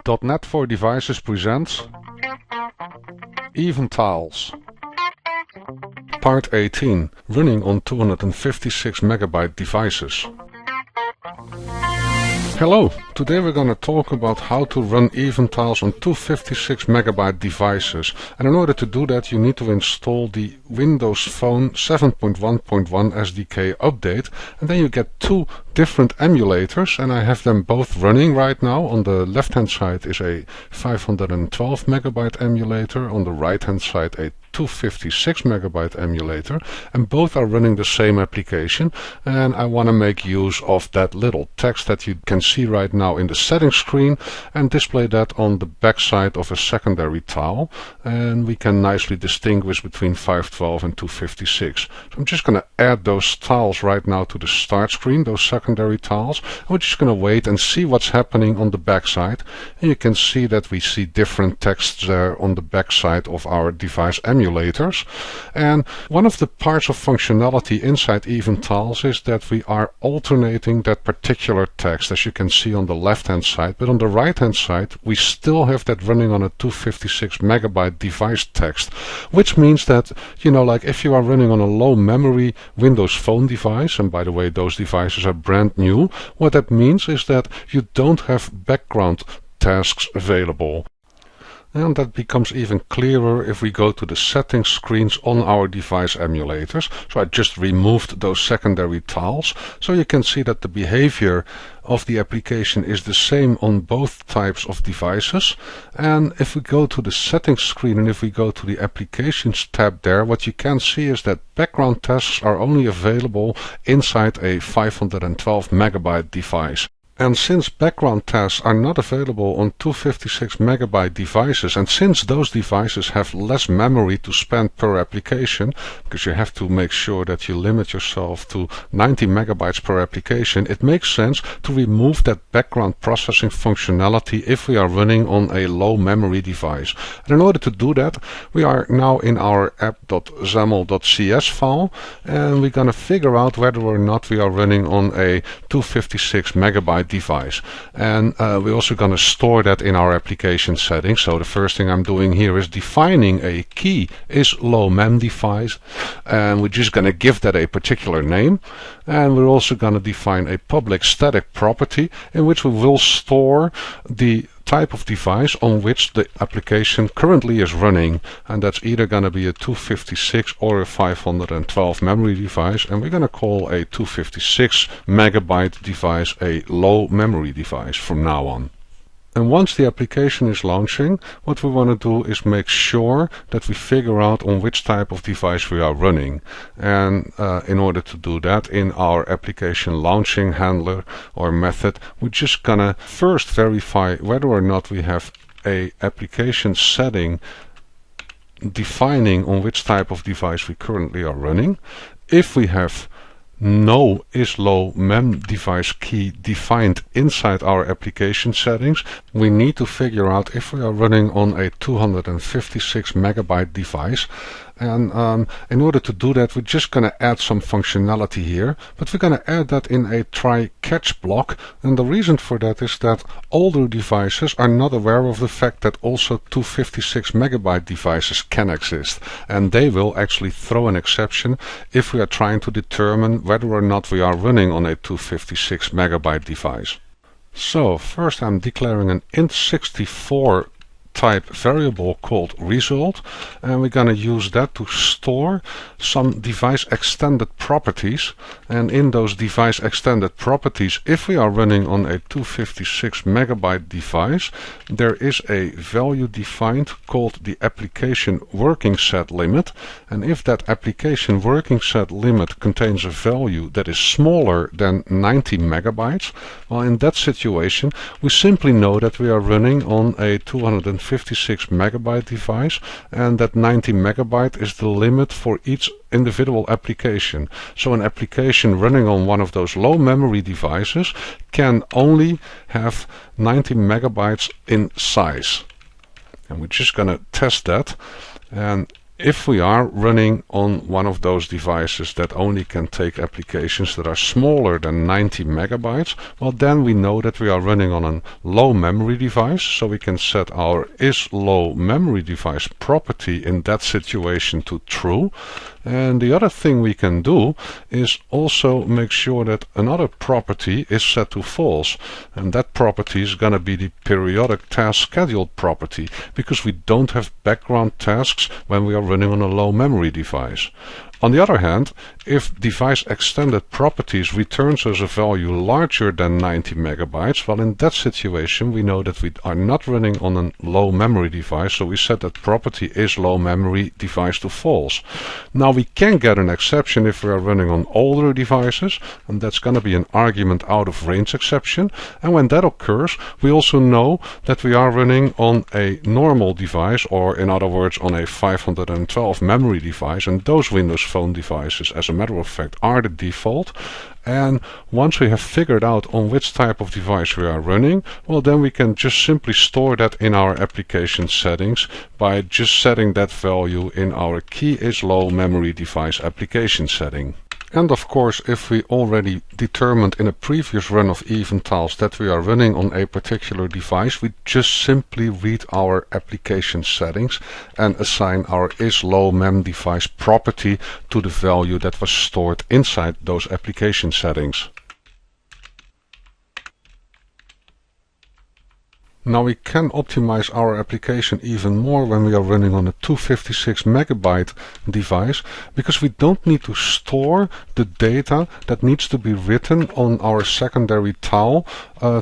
.NET for Devices presents EvenTiles Part 18, running on 256 megabyte devices. Hello, today we're going to talk about how to run EvenTiles on 256 megabyte devices, and in order to do that you need to install the Windows Phone 7.1.1 SDK update, and then you get two different emulators, and I have them both running right now. On the left hand side is a 512 megabyte emulator, on the right hand side a 256 megabyte emulator, and both are running the same application, and I want to make use of that little text that you can see right now in the settings screen and display that on the back side of a secondary tile, and we can nicely distinguish between 512 and 256. So I'm just going to add those tiles right now to the start screen, those secondary tiles, and we're just going to wait and see what's happening on the back side. And you can see that we see different texts there on the back side of our device emulators, and one of the parts of functionality inside EvenTiles is that we are alternating that particular text, as you can see on the left hand side, but on the right hand side we still have that running on a 256 megabyte device text, which means that, you know, like if you are running on a low memory Windows Phone device, and by the way those devices are brand new, what that means is that you don't have background tasks available. And that becomes even clearer if we go to the settings screens on our device emulators. So I just removed those secondary tiles, so you can see that the behavior of the application is the same on both types of devices. And if we go to the settings screen and if we go to the applications tab there, what you can see is that background tasks are only available inside a 512 megabyte device. And since background tasks are not available on 256 megabyte devices, and since those devices have less memory to spend per application, because you have to make sure that you limit yourself to 90 megabytes per application, it makes sense to remove that background processing functionality if we are running on a low memory device. And in order to do that, we are now in our app.xaml.cs file, and we're going to figure out whether or not we are running on a 256 megabyte device, and we're also going to store that in our application settings. So the first thing I'm doing here is defining a key is low mem device, and we're just going to give that a particular name, and we're also going to define a public static property in which we will store the type of device on which the application currently is running, and that's either going to be a 256 or a 512 memory device, and we're going to call a 256 megabyte device a low memory device from now on. And once the application is launching, what we want to do is make sure that we figure out on which type of device we are running. And in order to do that, in our application launching handler or method, we're just gonna first verify whether or not we have a application setting defining on which type of device we currently are running. If we have no is low mem device key defined inside our application settings, we need to figure out if we are running on a 256 megabyte device. And in order to do that, we're just going to add some functionality here, but we're going to add that in a try catch block. And the reason for that is that older devices are not aware of the fact that also 256 megabyte devices can exist, and they will actually throw an exception if we are trying to determine whether or not we are running on a 256 megabyte device. So first I'm declaring an int64 type variable called result, and we're going to use that to store some device extended properties. And in those device extended properties, if we are running on a 256 megabyte device, there is a value defined called the application working set limit, and if that application working set limit contains a value that is smaller than 90 megabytes, well, in that situation we simply know that we are running on a 256 megabyte device, and that 90 megabyte is the limit for each individual application. So an application running on one of those low memory devices can only have 90 megabytes in size. And we're just going to test that, and If we are running on one of those devices that only can take applications that are smaller than 90 megabytes, well, then we know that we are running on a low memory device, so we can set our isLowMemoryDevice property in that situation to true. And the other thing we can do is also make sure that another property is set to false, and that property is going to be the periodic task scheduled property, because we don't have background tasks when we are running on a low memory device. On the other hand, if device extended properties returns us a value larger than 90 megabytes, well, in that situation we know that we are not running on a low memory device, so we set that property isLowMemoryDevice to false. Now we can get an exception if we are running on older devices, and that's going to be an argument out of range exception, and when that occurs we also know that we are running on a normal device, or in other words on a 512 memory device, and those Windows Phone devices, as a matter of fact, are the default. And once we have figured out on which type of device we are running, well, then we can just simply store that in our application settings by just setting that value in our key is low memory device application setting. And of course, if we already determined in a previous run of EvenTiles that we are running on a particular device, we just simply read our application settings and assign our isLowMemDevice property to the value that was stored inside those application settings. Now we can optimize our application even more when we are running on a 256 megabyte device, because we don't need to store the data that needs to be written on our secondary tile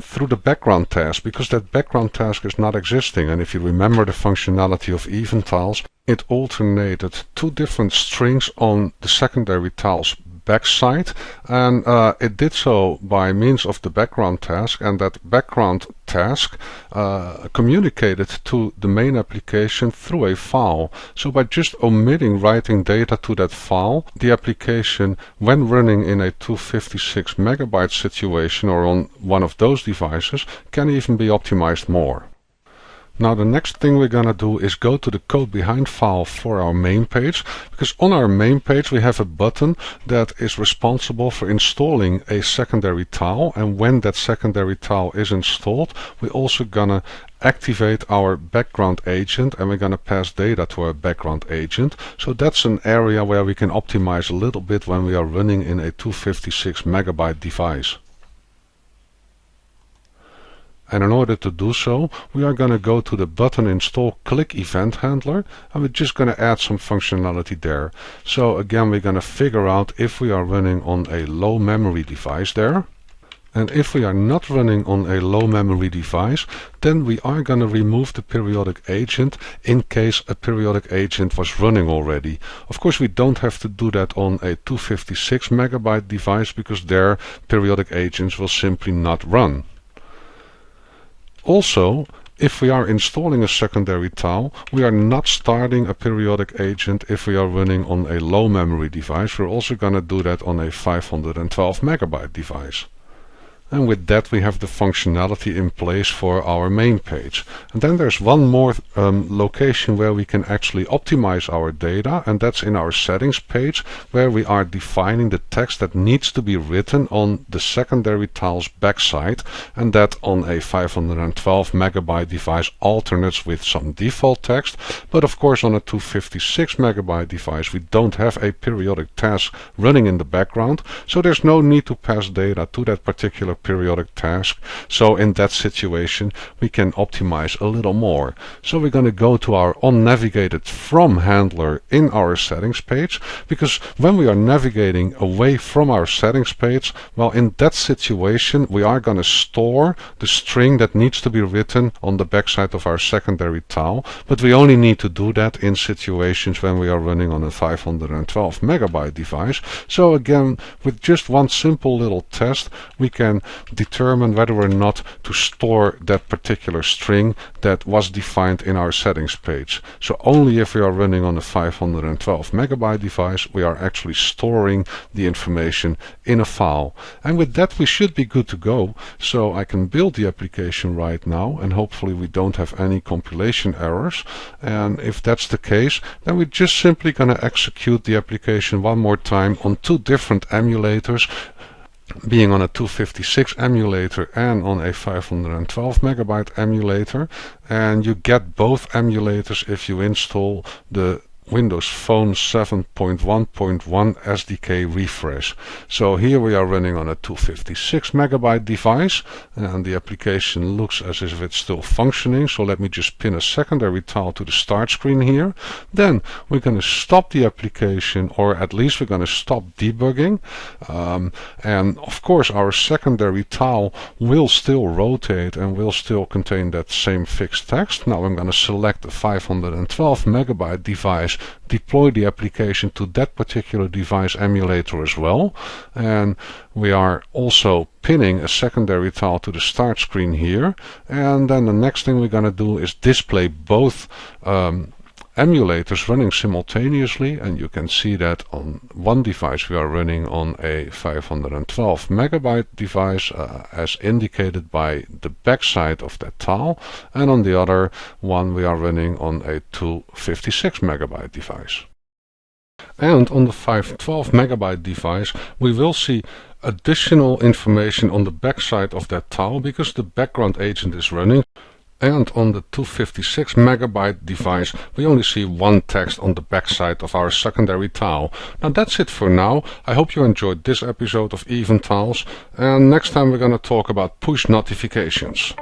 through the background task, because that background task is not existing. And if you remember the functionality of EvenTiles, it alternated two different strings on the secondary tile's backside, and it did so by means of the background task, and that background task communicated to the main application through a file. So by just omitting writing data to that file, the application, when running in a 256 megabyte situation or on one of those devices, can even be optimized more. Now the next thing we're gonna do is go to the code behind file for our main page, because on our main page we have a button that is responsible for installing a secondary tile, and when that secondary tile is installed, we're also gonna activate our background agent, and we're gonna pass data to our background agent. So that's an area where we can optimize a little bit when we are running in a 256 megabyte device. And in order to do so, we are going to go to the button install click event handler, and we're just going to add some functionality there. So again, we're going to figure out if we are running on a low memory device there. And if we are not running on a low memory device, then we are going to remove the periodic agent in case a periodic agent was running already. Of course, we don't have to do that on a 256 megabyte device, because there periodic agents will simply not run. Also, if we are installing a secondary tile, we are not starting a periodic agent if we are running on a low memory device. We're also going to do that on a 512 megabyte device. And with that we have the functionality in place for our main page. And then there's one more location where we can actually optimize our data, and that's in our settings page, where we are defining the text that needs to be written on the secondary tile's backside, and that on a 512 megabyte device alternates with some default text. But of course on a 256 megabyte device we don't have a periodic task running in the background, so there's no need to pass data to that particular periodic task. So in that situation we can optimize a little more. So we're going to go to our onNavigated from handler in our settings page, because when we are navigating away from our settings page, well, in that situation we are going to store the string that needs to be written on the backside of our secondary tile, but we only need to do that in situations when we are running on a 512 megabyte device. So again, with just one simple little test, we can determine whether or not to store that particular string that was defined in our settings page. So only if we are running on a 512 megabyte device, we are actually storing the information in a file. And with that we should be good to go. So I can build the application right now, and hopefully we don't have any compilation errors. And if that's the case, then we're just simply going to execute the application one more time on two different emulators, being on a 256 emulator and on a 512 megabyte emulator. And you get both emulators if you install the Windows Phone 7.1.1 SDK refresh. So here we are running on a 256 megabyte device, and the application looks as if it's still functioning. So let me just pin a secondary tile to the start screen here. Then we're going to stop the application, or at least we're going to stop debugging. And of course our secondary tile will still rotate and will still contain that same fixed text. Now I'm going to select the 512 megabyte device, deploy the application to that particular device emulator as well, and we are also pinning a secondary tile to the start screen here. And then the next thing we're going to do is display both emulators running simultaneously, and you can see that on one device we are running on a 512 megabyte device as indicated by the backside of that tile, and on the other one we are running on a 256 megabyte device. And on the 512 megabyte device we will see additional information on the backside of that tile because the background agent is running. And on the 256 megabyte device we only see one text on the backside of our secondary tile. Now that's it for now. I hope you enjoyed this episode of EvenTiles, and next time we're going to talk about push notifications.